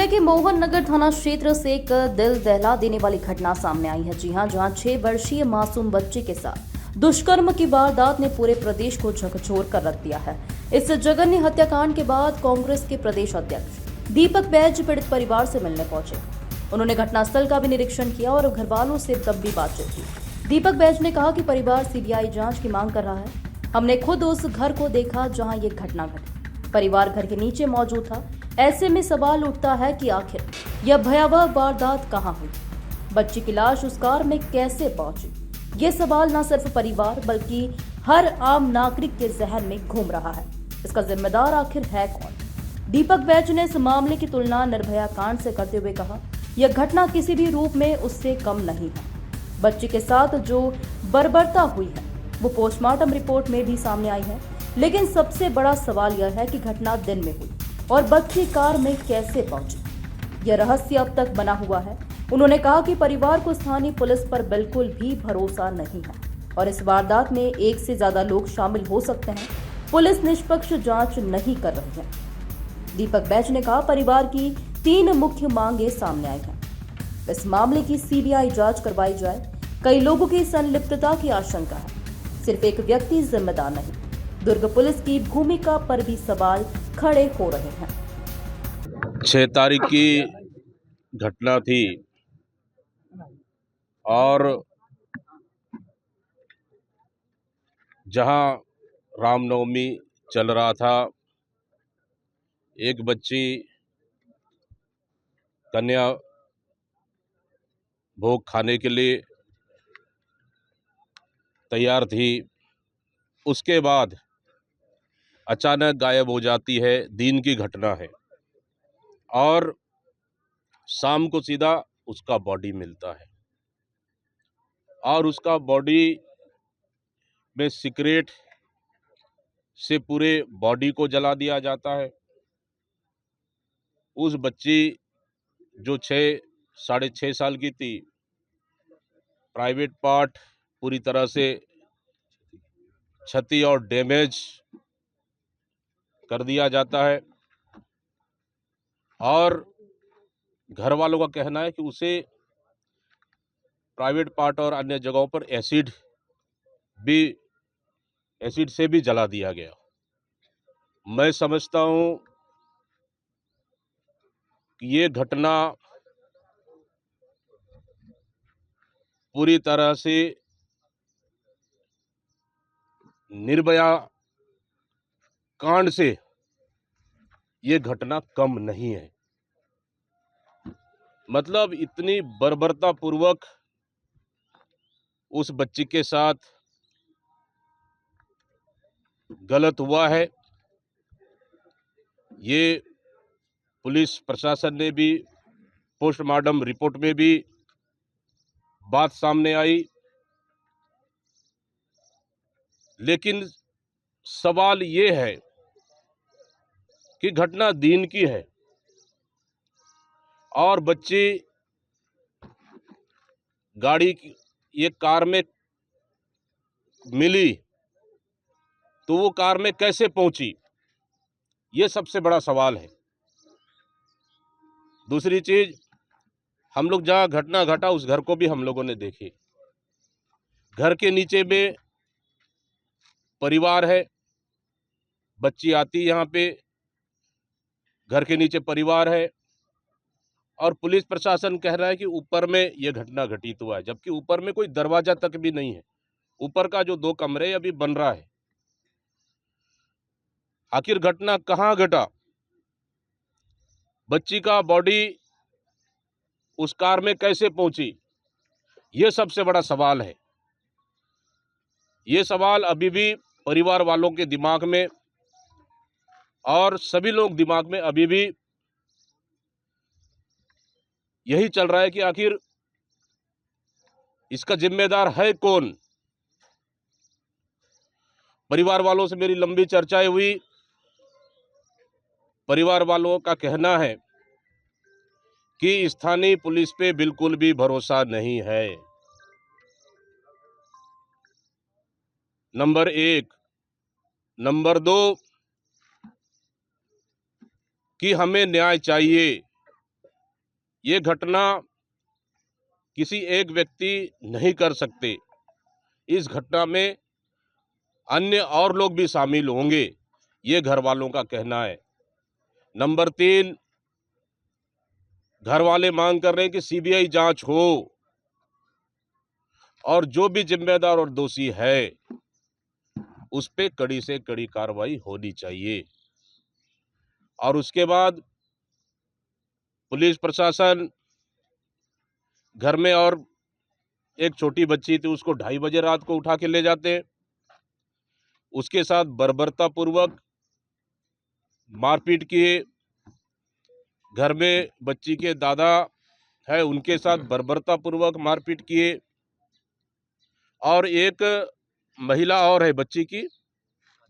के मोहन नगर थाना क्षेत्र से एक दिल दहला देने वाली घटना सामने आई है। जी हां, जहां 6 वर्षीय मासूम बच्चे के साथ दुष्कर्म की वारदात ने पूरे प्रदेश को झकझोर कर रख दिया है। इस जघन्य हत्याकांड के बाद कांग्रेस के प्रदेश अध्यक्ष दीपक बैज पीड़ित परिवार से मिलने पहुंचे। उन्होंने घटनास्थल का भी निरीक्षण किया और घर वालों से तब भी बातचीत की। दीपक बैज ने कहा कि परिवार सीबीआई जांच की मांग कर रहा है। हमने खुद उस घर को देखा जहां ये घटना घटी। परिवार घर के नीचे मौजूद था। ऐसे में सवाल उठता है कि आखिर यह भयावह वारदात कहां हुई, बच्ची की लाश उस कार में कैसे पहुंची। ये सवाल न सिर्फ परिवार बल्कि हर आम नागरिक के जहन में घूम रहा है। इसका जिम्मेदार आखिर है कौन? दीपक बैज ने इस मामले की तुलना निर्भया कांड से करते हुए कहा, यह घटना किसी भी रूप में उससे कम नहीं है। बच्ची के साथ जो बर्बरता हुई है वो पोस्टमार्टम रिपोर्ट में भी सामने आई है, लेकिन सबसे बड़ा सवाल यह है कि घटना दिन में हुई और बच्ची कार में कैसे पहुंची। यह रहस्य अब तक बना हुआ है। उन्होंने कहा कि परिवार को स्थानीय पुलिस पर बिल्कुल भी भरोसा नहीं है और इस वारदात में एक से ज्यादा लोग शामिल हो सकते हैं। पुलिस निष्पक्ष जांच नहीं कर रही है। दीपक बैज ने कहा, परिवार की 3 मुख्य मांगे सामने आई हैं। इस मामले की सीबीआई जांच करवाई जाए। कई लोगों की संलिप्तता की आशंका है। सिर्फ एक व्यक्ति जिम्मेदार नहीं, दुर्ग पुलिस की भूमिका पर भी सवाल खड़े हो रहे हैं। 6 तारीख की घटना थी और जहां रामनवमी चल रहा था, एक बच्ची कन्या भोग खाने के लिए तैयार थी। उसके बाद अचानक गायब हो जाती है। दिन की घटना है और शाम को सीधा उसका बॉडी मिलता है और उसका बॉडी में सिगरेट से पूरे बॉडी को जला दिया जाता है। उस बच्ची जो 6 साढ़े 6 साल की थी, प्राइवेट पार्ट पूरी तरह से क्षति और डैमेज कर दिया जाता है और घर वालों का कहना है कि उसे प्राइवेट पार्ट और अन्य जगहों पर एसिड से भी जला दिया गया। मैं समझता हूं कि ये घटना पूरी तरह से निर्भया कांड से ये घटना कम नहीं है। मतलब इतनी बर्बरता पूर्वक उस बच्ची के साथ गलत हुआ है। ये पुलिस प्रशासन ने भी पोस्टमार्टम रिपोर्ट में भी बात सामने आई, लेकिन सवाल ये है कि घटना दिन की है और बच्ची गाड़ी की ये कार में मिली तो वो कार में कैसे पहुंची, ये सबसे बड़ा सवाल है। दूसरी चीज, हम लोग जहां घटना घटा उस घर को भी हम लोगों ने देखी। घर के नीचे में परिवार है, बच्ची आती यहाँ पे, घर के नीचे परिवार है और पुलिस प्रशासन कह रहा है कि ऊपर में यह घटना घटित हुआ है, जबकि ऊपर में कोई दरवाजा तक भी नहीं है। ऊपर का जो 2 कमरे अभी बन रहा है। आखिर घटना कहां घटा? बच्ची का बॉडी उस कार में कैसे पहुंची, यह सबसे बड़ा सवाल है। ये सवाल अभी भी परिवार वालों के दिमाग में और सभी लोग दिमाग में अभी भी यही चल रहा है कि आखिर इसका जिम्मेदार है कौन। परिवार वालों से मेरी लंबी चर्चाएं हुई। परिवार वालों का कहना है कि स्थानीय पुलिस पे बिल्कुल भी भरोसा नहीं है। नंबर 1। नंबर 2 कि हमें न्याय चाहिए। ये घटना किसी एक व्यक्ति नहीं कर सकते। इस घटना में अन्य और लोग भी शामिल होंगे, ये घर वालों का कहना है। नंबर 3, घर वाले मांग कर रहे हैं कि सीबीआई जांच हो और जो भी जिम्मेदार और दोषी है उस पे कड़ी से कड़ी कार्रवाई होनी चाहिए। और उसके बाद पुलिस प्रशासन घर में, और एक छोटी बच्ची थी उसको 2:30 बजे रात को उठा के ले जाते हैं, उसके साथ बर्बरतापूर्वक मारपीट किए। घर में बच्ची के दादा है, उनके साथ बर्बरतापूर्वक मारपीट किए। और एक महिला और है, बच्ची की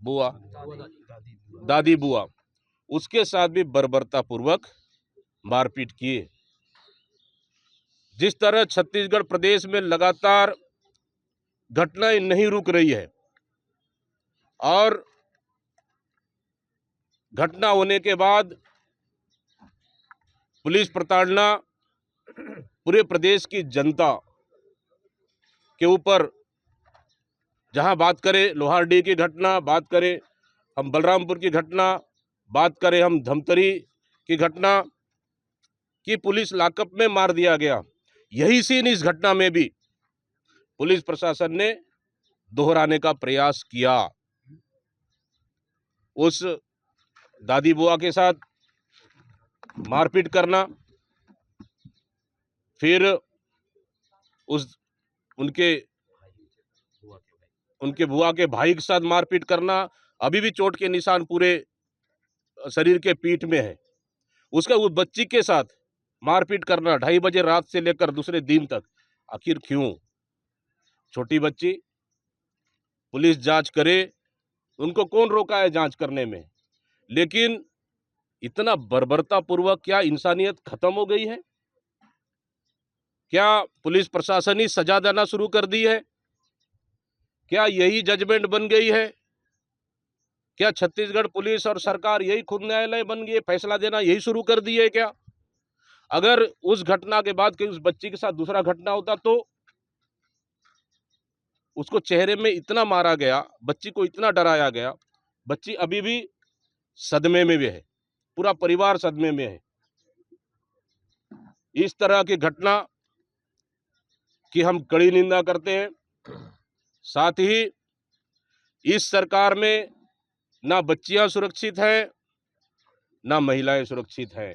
बुआ, दादी बुआ, उसके साथ भी बर्बरतापूर्वक मारपीट किए। जिस तरह छत्तीसगढ़ प्रदेश में लगातार घटनाएं नहीं रुक रही है और घटना होने के बाद पुलिस प्रताड़ना पूरे प्रदेश की जनता के ऊपर, जहां बात करें लोहारडीह की घटना, बात करें हम बलरामपुर की घटना, बात करें हम धमतरी की घटना कि पुलिस लॉकअप में मार दिया गया, यही सीन इस घटना में भी पुलिस प्रशासन ने दोहराने का प्रयास किया। उस दादी बुआ के साथ मारपीट करना, फिर उनके बुआ के भाई के साथ मारपीट करना, अभी भी चोट के निशान पूरे शरीर के पीठ में है। उसका उस बच्ची के साथ मारपीट करना 2:30 बजे रात से लेकर दूसरे दिन तक, आखिर क्यों? छोटी बच्ची, पुलिस जांच करे, उनको कौन रोका है जांच करने में? लेकिन इतना बर्बरतापूर्वक, क्या इंसानियत खत्म हो गई है? क्या पुलिस प्रशासन ही सजा देना शुरू कर दी है? क्या यही जजमेंट बन गई है? क्या छत्तीसगढ़ पुलिस और सरकार यही खुद न्यायालय बन गई है, फैसला देना यही शुरू कर दी है क्या? अगर उस घटना के बाद उस बच्ची के साथ दूसरा घटना होता तो उसको चेहरे में इतना मारा गया, बच्ची को इतना डराया गया, बच्ची अभी भी सदमे में भी है, पूरा परिवार सदमे में है। इस तरह की घटना की हम कड़ी निंदा करते हैं। साथ ही इस सरकार में ना बच्चियां सुरक्षित हैं, ना महिलाएं सुरक्षित हैं।